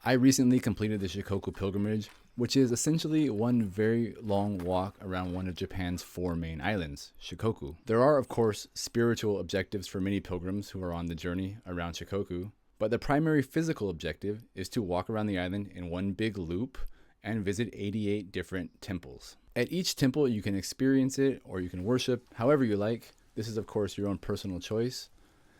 I recently completed the Shikoku Pilgrimage, which is essentially one very long walk around one of Japan's 4 main islands, Shikoku. There are, of course, spiritual objectives for many pilgrims who are on the journey around Shikoku, but the primary physical objective is to walk around the island in one big loop and visit 88 different temples. At each temple, you can experience it or you can worship however you like. This is, of course, your own personal choice.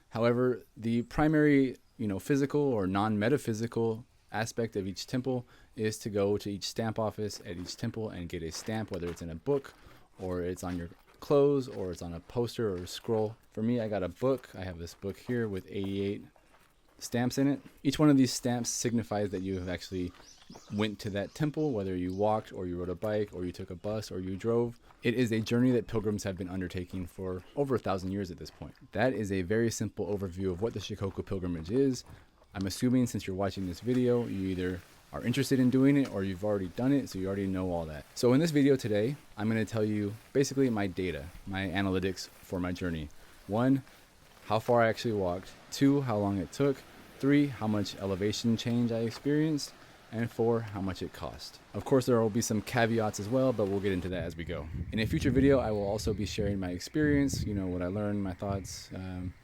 However, the primary, physical or non-metaphysical aspect of each temple is to go to each stamp office at each temple and get a stamp, whether it's in a book or it's on your clothes or it's on a poster or a scroll. For me, I got a book. I have this book here with 88 stamps in it. Each one of these stamps signifies that you have actually went to that temple, whether you walked or you rode a bike or you took a bus or you drove. It is a journey that pilgrims have been undertaking for over 1,000 years at this point. That is a very simple overview of what the Shikoku Pilgrimage is. I'm assuming since you're watching this video, you either are interested in doing it or you've already done it, so you already know all that. So in this video today, I'm going to tell you basically my data, my analytics for my journey. 1, how far I actually walked. 2, how long it took. 3, how much elevation change I experienced. And 4, how much it cost. Of course, there will be some caveats as well, but we'll get into that as we go. In a future video, I will also be sharing my experience, what I learned, my thoughts,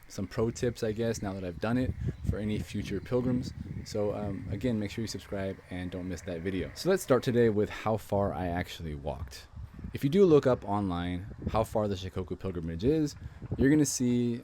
some pro tips, I guess, now that I've done it for any future pilgrims. So again, make sure you subscribe and don't miss that video. So let's start today with how far I actually walked. If you do look up online how far the Shikoku Pilgrimage is, you're going to see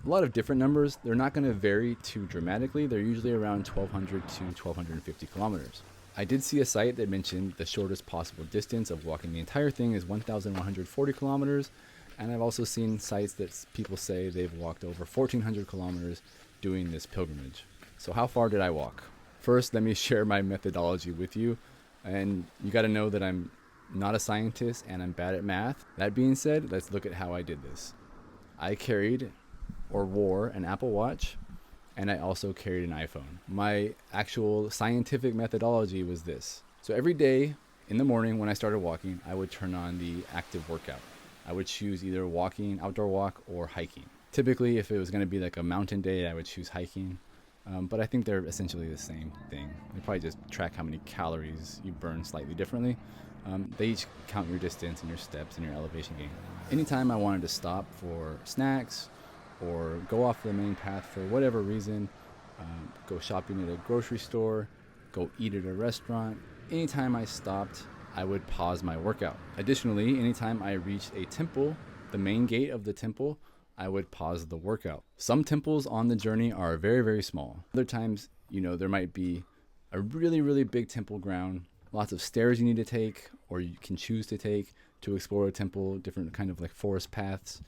a lot of different numbers. They're not going to vary too dramatically. They're usually around 1,200 to 1,250 kilometers. I did see a site that mentioned the shortest possible distance of walking the entire thing is 1,140 kilometers. And I've also seen sites that people say they've walked over 1,400 kilometers doing this pilgrimage. So how far did I walk? First, let me share my methodology with you. And you got to know that I'm not a scientist and I'm bad at math. That being said, let's look at how I did this. I carried or wore an Apple Watch, and I also carried an iPhone. My actual scientific methodology was this. So every day in the morning when I started walking, I would turn on the active workout. I would choose either walking, outdoor walk, or hiking. Typically, if it was going to be like a mountain day, I would choose hiking. But I think they're essentially the same thing. They probably just track how many calories you burn slightly differently. They each count your distance and your steps and your elevation gain. Anytime I wanted to stop for snacks, or go off the main path for whatever reason, go shopping at a grocery store, go eat at a restaurant. Anytime I stopped, I would pause my workout. Additionally, anytime I reached a temple, the main gate of the temple, I would pause the workout. Some temples on the journey are very, very small. Other times, there might be a really, really big temple ground, lots of stairs you need to take, or you can choose to take to explore a temple, different kind of like forest paths.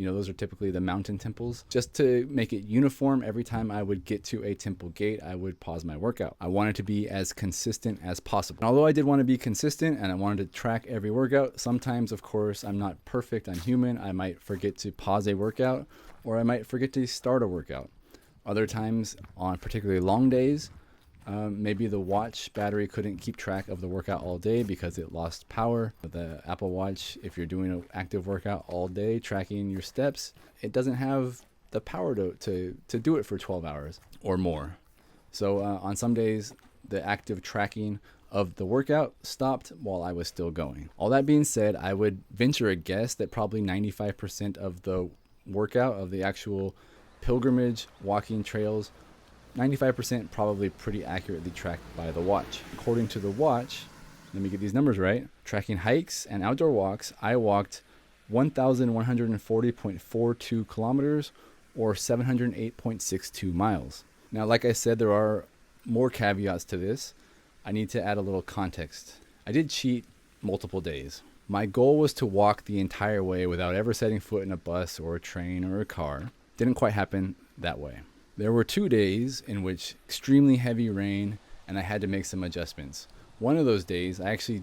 Those are typically the mountain temples. Just to make it uniform, every time I would get to a temple gate, I would pause my workout. I wanted to be as consistent as possible. And although I did want to be consistent and I wanted to track every workout, sometimes, of course, I'm not perfect. I'm human. I might forget to pause a workout, or I might forget to start a workout. Other times, on particularly long days, maybe the watch battery couldn't keep track of the workout all day because it lost power. The Apple Watch, if you're doing an active workout all day, tracking your steps, it doesn't have the power to do it for 12 hours or more. So on some days, the active tracking of the workout stopped while I was still going. All that being said, I would venture a guess that probably 95% of the workout of the actual pilgrimage walking trails, 95% probably pretty accurately tracked by the watch. According to the watch, let me get these numbers right, tracking hikes and outdoor walks, I walked 1,140.42 kilometers or 708.62 miles. Now, like I said, there are more caveats to this. I need to add a little context. I did cheat multiple days. My goal was to walk the entire way without ever setting foot in a bus or a train or a car. Didn't quite happen that way. There were 2 days in which extremely heavy rain and I had to make some adjustments. One of those days, I actually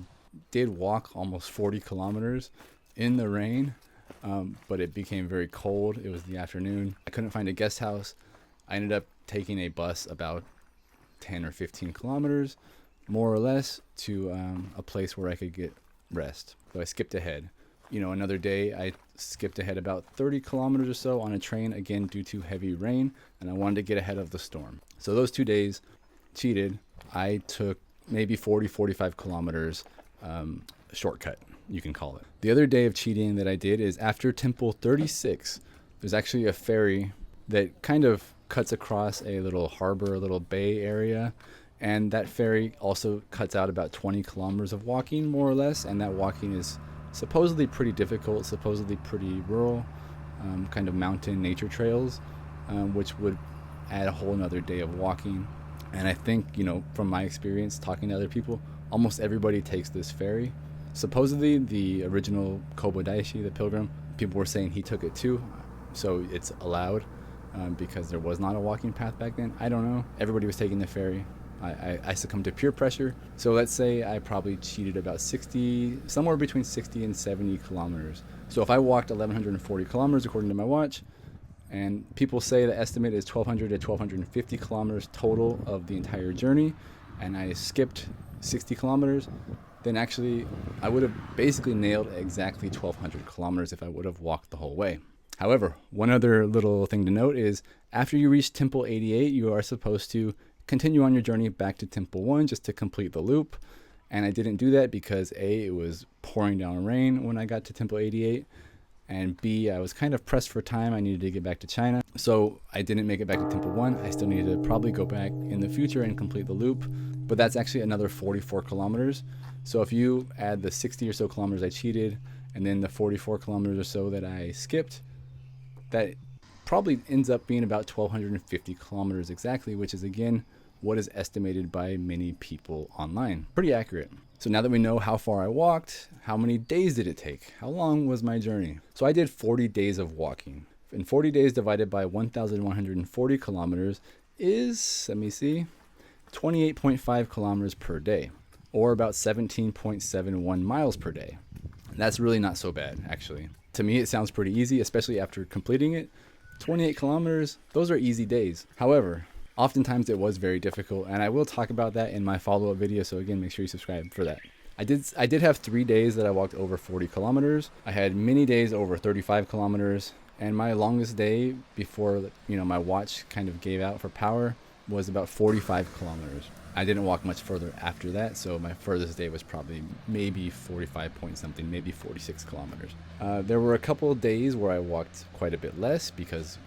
did walk almost 40 kilometers in the rain, but it became very cold. It was the afternoon. I couldn't find a guest house. I ended up taking a bus about 10 or 15 kilometers, more or less, to a place where I could get rest. So I skipped ahead. Another day I skipped ahead about 30 kilometers or so on a train, again due to heavy rain, and I wanted to get ahead of the storm. So those 2 days cheated, I took maybe 45 kilometers shortcut, you can call it. The other day of cheating that I did is after Temple 36, there's actually a ferry that kind of cuts across a little harbor, a little bay area. And that ferry also cuts out about 20 kilometers of walking, more or less. And that walking is supposedly pretty difficult, supposedly pretty rural, kind of mountain nature trails, which would add a whole another day of walking. And I think, from my experience talking to other people, almost everybody takes this ferry. Supposedly the original Kobodaishi, the pilgrim, people were saying he took it too. So it's allowed because there was not a walking path back then. I don't know. Everybody was taking the ferry. I succumbed to peer pressure. So let's say I probably cheated about somewhere between 60 and 70 kilometers. So if I walked 1,140 kilometers according to my watch, and people say the estimate is 1,200 to 1,250 kilometers total of the entire journey, and I skipped 60 kilometers, then actually I would have basically nailed exactly 1,200 kilometers if I would have walked the whole way. However, one other little thing to note is after you reach Temple 88, you are supposed to continue on your journey back to Temple 1 just to complete the loop. And I didn't do that because A, it was pouring down rain when I got to Temple 88, and B, I was kind of pressed for time. I needed to get back to China. So I didn't make it back to Temple 1. I still needed to probably go back in the future and complete the loop. But that's actually another 44 kilometers. So if you add the 60 or so kilometers I cheated and then the 44 kilometers or so that I skipped, that probably ends up being about 1,250 kilometers exactly, which is, again, what is estimated by many people online. Pretty accurate. So now that we know how far I walked, how many days did it take? How long was my journey? So I did 40 days of walking. And 40 days divided by 1,140 kilometers is, let me see, 28.5 kilometers per day, or about 17.71 miles per day. And that's really not so bad, actually. To me, it sounds pretty easy, especially after completing it. 28 kilometers, those are easy days. However, oftentimes it was very difficult, and I will talk about that in my follow-up video, so again, make sure you subscribe for that. I did have 3 days that I walked over 40 kilometers. I had many days over 35 kilometers, and my longest day before, my watch kind of gave out for power was about 45 kilometers. I didn't walk much further after that, so my furthest day was probably maybe 45 point something, maybe 46 kilometers. There were a couple of days where I walked quite a bit less because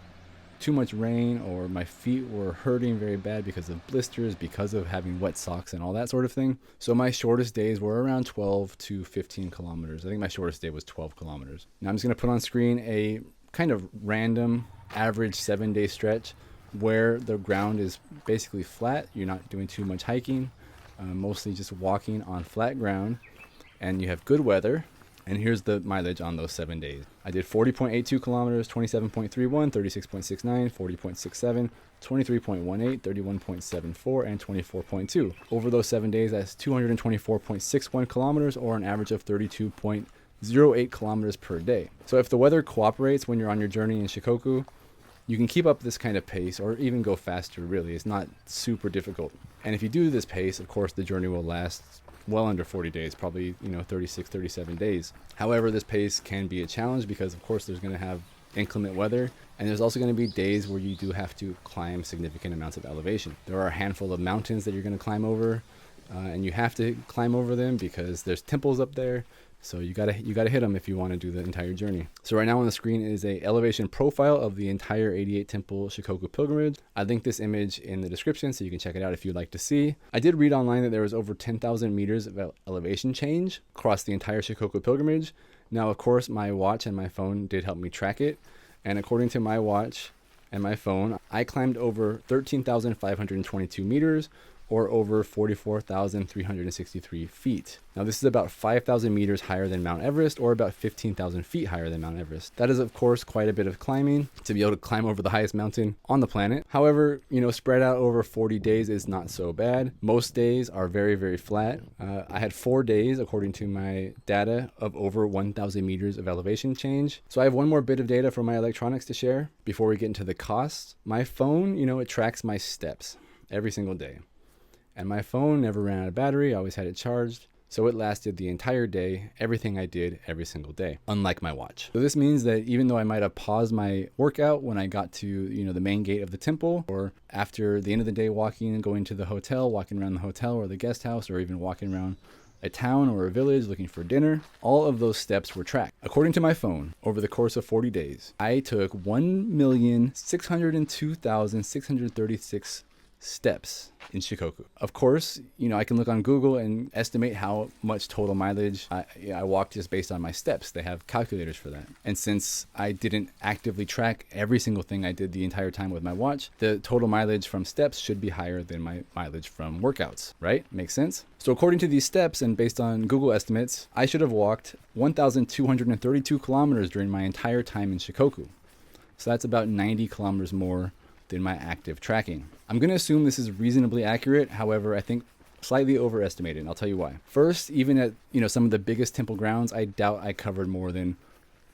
too much rain, or my feet were hurting very bad because of blisters, because of having wet socks and all that sort of thing. So my shortest days were around 12 to 15 kilometers. I think my shortest day was 12 kilometers. Now I'm just going to put on screen a kind of random average 7-day stretch where the ground is basically flat. You're not doing too much hiking, mostly just walking on flat ground, and you have good weather. And here's the mileage on those 7 days. I did 40.82 kilometers, 27.31, 36.69, 40.67, 23.18, 31.74, and 24.2. Over those 7 days, that's 224.61 kilometers, or an average of 32.08 kilometers per day. So if the weather cooperates when you're on your journey in Shikoku, you can keep up this kind of pace, or even go faster, really. It's not super difficult. And if you do this pace, of course, the journey will last well under 40 days, probably 36, 37 days. However, this pace can be a challenge because, of course, there's going to have inclement weather, and there's also going to be days where you do have to climb significant amounts of elevation. There are a handful of mountains that you're going to climb over, and you have to climb over them because there's temples up there. So you gotta hit them if you want to do the entire journey. So right now on the screen is a elevation profile of the entire 88 Temple Shikoku Pilgrimage. I linked this image in the description so you can check it out if you'd like to see. I did read online that there was over 10,000 meters of elevation change across the entire Shikoku Pilgrimage. Now, of course, my watch and my phone did help me track it. And according to my watch and my phone, I climbed over 13,522 meters, or over 44,363 feet. Now this is about 5,000 meters higher than Mount Everest, or about 15,000 feet higher than Mount Everest. That is, of course, quite a bit of climbing to be able to climb over the highest mountain on the planet. However, spread out over 40 days is not so bad. Most days are very, very flat. I had 4 days, according to my data, of over 1,000 meters of elevation change. So I have one more bit of data from my electronics to share before we get into the costs. My phone, it tracks my steps every single day. And my phone never ran out of battery. I always had it charged. So it lasted the entire day, everything I did every single day, unlike my watch. So this means that even though I might have paused my workout when I got to, the main gate of the temple, or after the end of the day walking and going to the hotel, walking around the hotel or the guest house, or even walking around a town or a village looking for dinner, all of those steps were tracked. According to my phone, over the course of 40 days, I took 1,602,636 steps in Shikoku. Of course, I can look on Google and estimate how much total mileage I walked just based on my steps. They have calculators for that. And since I didn't actively track every single thing I did the entire time with my watch, the total mileage from steps should be higher than my mileage from workouts, right? Makes sense? So according to these steps and based on Google estimates, I should have walked 1,232 kilometers during my entire time in Shikoku. So that's about 90 kilometers more than my active tracking. I'm going to assume this is reasonably accurate. However, I think slightly overestimated. I'll tell you why. First, even at some of the biggest temple grounds, I doubt I covered more than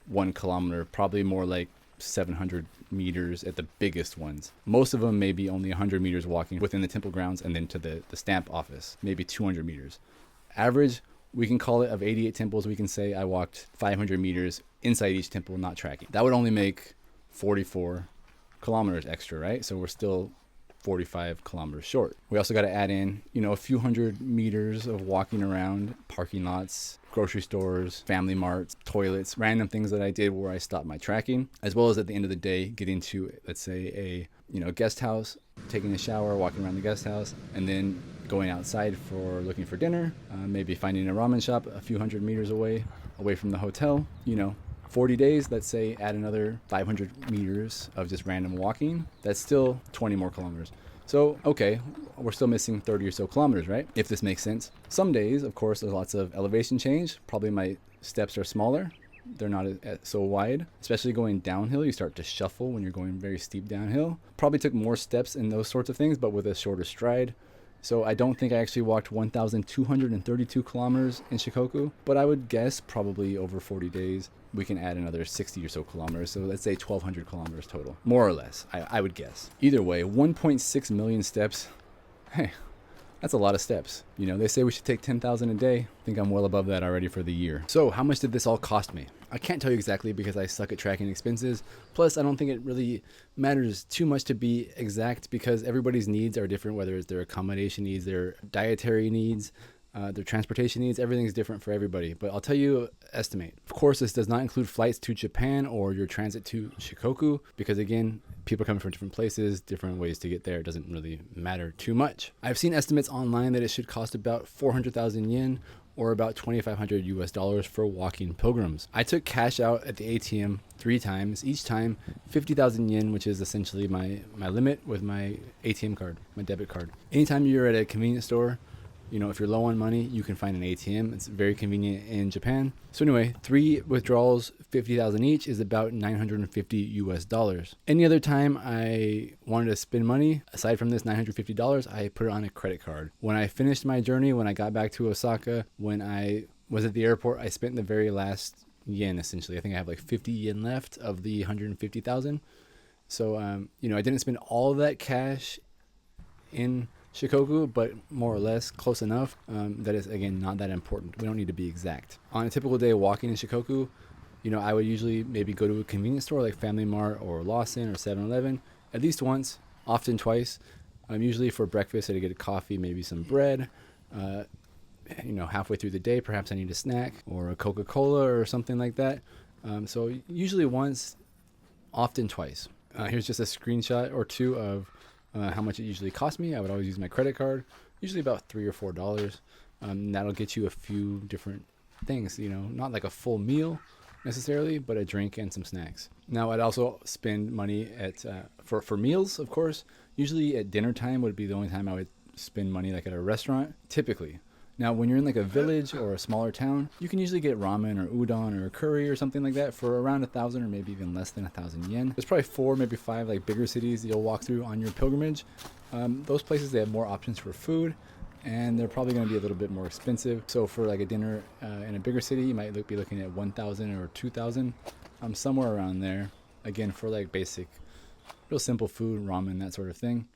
1 kilometer, probably more like 700 meters at the biggest ones. Most of them maybe only 100 meters walking within the temple grounds and then to the stamp office, maybe 200 meters. Average, we can call it, of 88 temples, we can say I walked 500 meters inside each temple, not tracking. That would only make 44 kilometers extra, right? So we're still 45 kilometers short. We also got to add in, a few hundred meters of walking around parking lots, grocery stores, FamilyMart, toilets, random things that I did where I stopped my tracking, as well as at the end of the day, getting to, let's say, a guest house, taking a shower, walking around the guest house, and then going outside for looking for dinner, maybe finding a ramen shop a few hundred meters away from the hotel, 40 days, let's say, add another 500 meters of just random walking. That's still 20 more kilometers. So, okay, we're still missing 30 or so kilometers, right? If this makes sense. Some days, of course, there's lots of elevation change. Probably my steps are smaller. They're not so wide. Especially going downhill, you start to shuffle when you're going very steep downhill. Probably took more steps in those sorts of things, but with a shorter stride. So I don't think I actually walked 1,232 kilometers in Shikoku, but I would guess probably over 40 days, we can add another 60 or so kilometers. So let's say 1,200 kilometers total, more or less, I would guess. Either way, 1.6 million steps. Hey, that's a lot of steps. They say we should take 10,000 a day. I think I'm well above that already for the year. So how much did this all cost me? I can't tell you exactly because I suck at tracking expenses. Plus, I don't think it really matters too much to be exact because everybody's needs are different, whether it's their accommodation needs, their dietary needs, their transportation needs. Everything's different for everybody. But I'll tell you, estimate. Of course, this does not include flights to Japan or your transit to Shikoku because, again, people are coming from different places, different ways to get there. It doesn't really matter too much. I've seen estimates online that it should cost about 400,000 yen or about $2,500 for walking pilgrims. I took cash out at the ATM 3 times, each time 50,000 yen, which is essentially my limit with my ATM card, my debit card. Anytime you're at a convenience store, if you're low on money, you can find an ATM. It's very convenient in Japan. So anyway, 3 withdrawals, 50,000 each, is about $950. Any other time I wanted to spend money, aside from this $950, I put it on a credit card. When I finished my journey, when I got back to Osaka, when I was at the airport, I spent the very last yen, essentially. I think I have like 50 yen left of the 150,000. So, I didn't spend all of that cash in Shikoku, but more or less close enough that is, again, not that important. We don't need to be exact. On a typical day walking in Shikoku, I would usually maybe go to a convenience store like FamilyMart or Lawson or 7-Eleven at least once, often twice. Usually for breakfast, I'd get a coffee, maybe some bread. Halfway through the day, perhaps I need a snack or a Coca-Cola or something like that. So usually once, often twice. Here's just a screenshot or two of how much it usually cost me. I would always use my credit card, usually about $3 or $4. That'll get you a few different things, not like a full meal necessarily, but a drink and some snacks. Now, I'd also spend money at for meals, of course. Usually at dinner time would be the only time I would spend money, like at a restaurant, typically. Now, when you're in like a village or a smaller town, you can usually get ramen or udon or curry or something like that for around 1,000 or maybe even less than 1,000 yen. There's probably 4, maybe 5 like bigger cities that you'll walk through on your pilgrimage. Those places, they have more options for food, and they're probably going to be a little bit more expensive. So for like a dinner in a bigger city, you might be looking at 1,000 or 2,000, somewhere around there. Again, for like basic, real simple food, ramen, that sort of thing.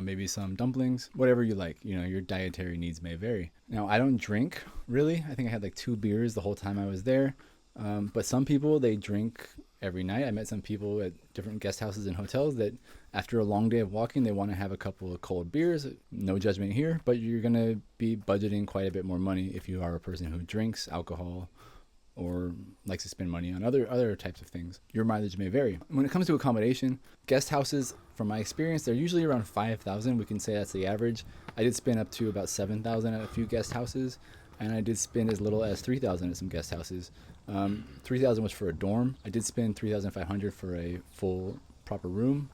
maybe some dumplings, whatever you like. You know, your dietary needs may vary. Now, I don't drink really. I think I had like 2 beers the whole time I was there. But some people, they drink every night. I met some people at different guest houses and hotels that after a long day of walking, they want to have a couple of cold beers. No judgment here, but you're going to be budgeting quite a bit more money if you are a person who drinks alcohol or likes to spend money on other types of things. Your mileage may vary. When it comes to accommodation, guest houses, from my experience, they're usually around 5,000. We can say that's the average. I did spend up to about 7,000 at a few guest houses, and I did spend as little as 3,000 at some guest houses. 3,000 was for a dorm. I did spend 3,500 for a full proper room.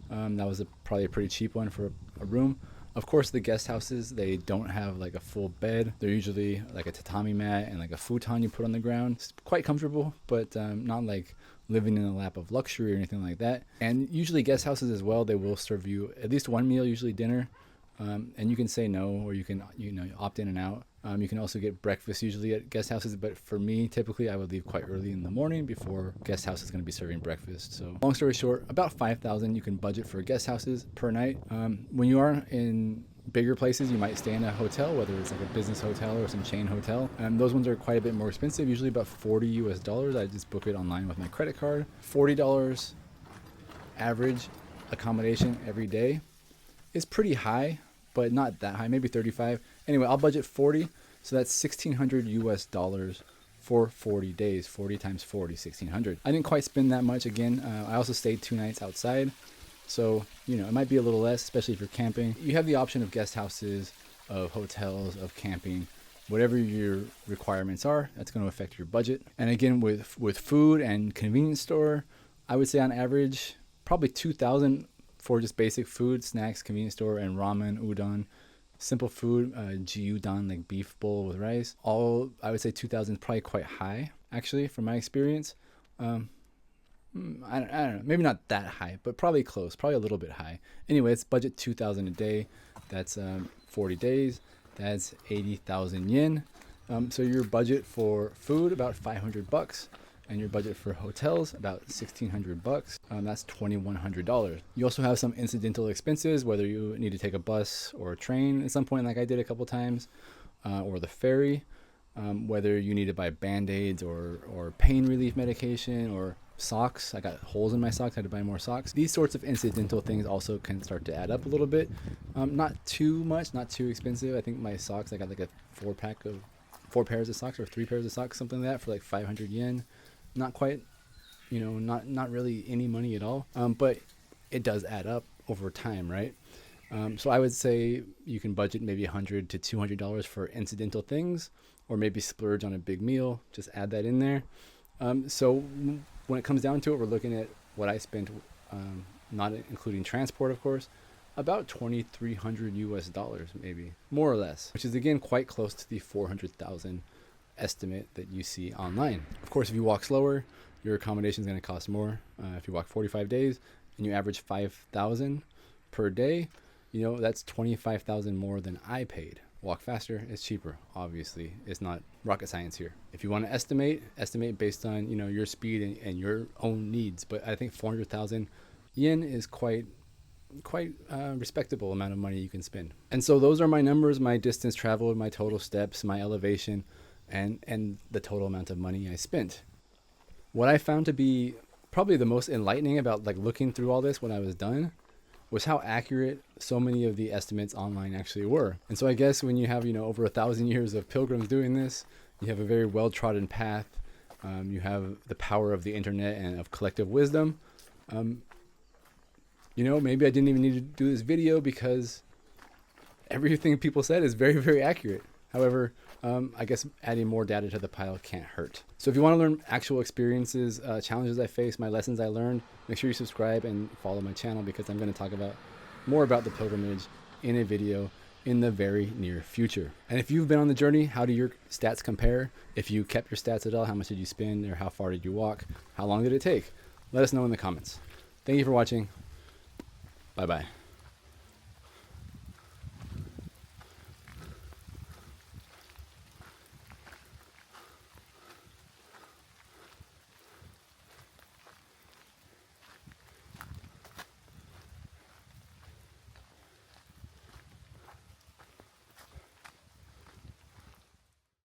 That was probably a pretty cheap one for a room. Of course, the guest houses, they don't have like a full bed. They're usually like a tatami mat and like a futon you put on the ground. It's quite comfortable, but not like living in the lap of luxury or anything like that. And usually guest houses as well, they will serve you at least one meal, usually dinner. And you can say no, or you can opt in and out. You can also get breakfast usually at guest houses, but for me, typically I would leave quite early in the morning before guest house is going to be serving breakfast. So long story short, about 5,000 you can budget for guest houses per night. When you are in bigger places, you might stay in a hotel, whether it's like a business hotel or some chain hotel. Those ones are quite a bit more expensive, usually about $40 US. I just book it online with my credit card. $40 average accommodation every day is pretty high, but not that high, maybe 35. Anyway, I'll budget 40, so that's $1,600 US for 40 days. 40 times 40, 1,600. I didn't quite spend that much. Again, I also stayed 2 nights outside, so it might be a little less, especially if you're camping. You have the option of guest houses, of hotels, of camping. Whatever your requirements are, that's going to affect your budget. And again, with food and convenience store, I would say on average probably 2,000 for just basic food, snacks, convenience store, and ramen, udon, simple food, gyudon, like beef bowl with rice. All, I would say 2,000 is probably quite high, actually, from my experience. I don't know, maybe not that high, but probably close, probably a little bit high. Anyway, it's budget 2,000 a day. That's 40 days. That's 80,000 yen. So your budget for food, about $500. And your budget for hotels, about $1,600. That's $2,100. You also have some incidental expenses, whether you need to take a bus or a train at some point, like I did a couple times, or the ferry, whether you need to buy Band-Aids or pain relief medication or socks. I got holes in my socks, I had to buy more socks. These sorts of incidental things also can start to add up a little bit. Not too much, not too expensive. I think my socks, I got like a 4 pairs of socks or 3 pairs of socks, something like that, for like 500 yen. Not quite, not really any money at all, but it does add up over time, right? So I would say you can budget maybe $100 to $200 for incidental things, or maybe splurge on a big meal, just add that in there. So when it comes down to it, we're looking at what I spent, not including transport, of course, about $2,300 US, maybe, more or less, which is again quite close to the 400,000 estimate that you see online. Of course, if you walk slower, your accommodation is going to cost more. If you walk 45 days and you average 5,000 per day, that's 25,000 more than I paid. Walk faster, it's cheaper. Obviously, it's not rocket science here. If you want to estimate based on your speed and your own needs. But I think 400,000 yen is quite respectable amount of money you can spend. And so those are my numbers: my distance traveled, my total steps, my elevation, and the total amount of money I spent. What I found to be probably the most enlightening about looking through all this when I was done was how accurate so many of the estimates online actually were. And so I guess when you have over 1,000 years of pilgrims doing this, you have a very well-trodden path. You have the power of the internet and of collective wisdom. Maybe I didn't even need to do this video because everything people said is very, very accurate. However, I guess adding more data to the pile can't hurt. So if you want to learn actual experiences, challenges I faced, my lessons I learned, make sure you subscribe and follow my channel, because I'm going to talk more about the pilgrimage in a video in the very near future. And if you've been on the journey, how do your stats compare? If you kept your stats at all, how much did you spend, or how far did you walk? How long did it take? Let us know in the comments. Thank you for watching. Bye-bye.